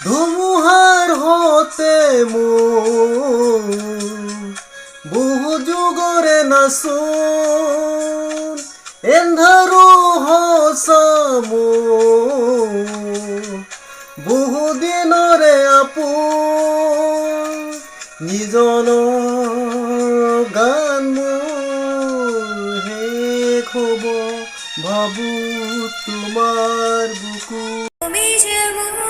ধুমুহাৰ হতে মোৰ বহু যুগৰে নাচোন এন্ধাৰো হসা মোৰ বহু দিনৰে আপোন নিজনৰ গান মোৰ শেষ হ'ব ভাবো তোমাৰ বুকু তুমি যেমন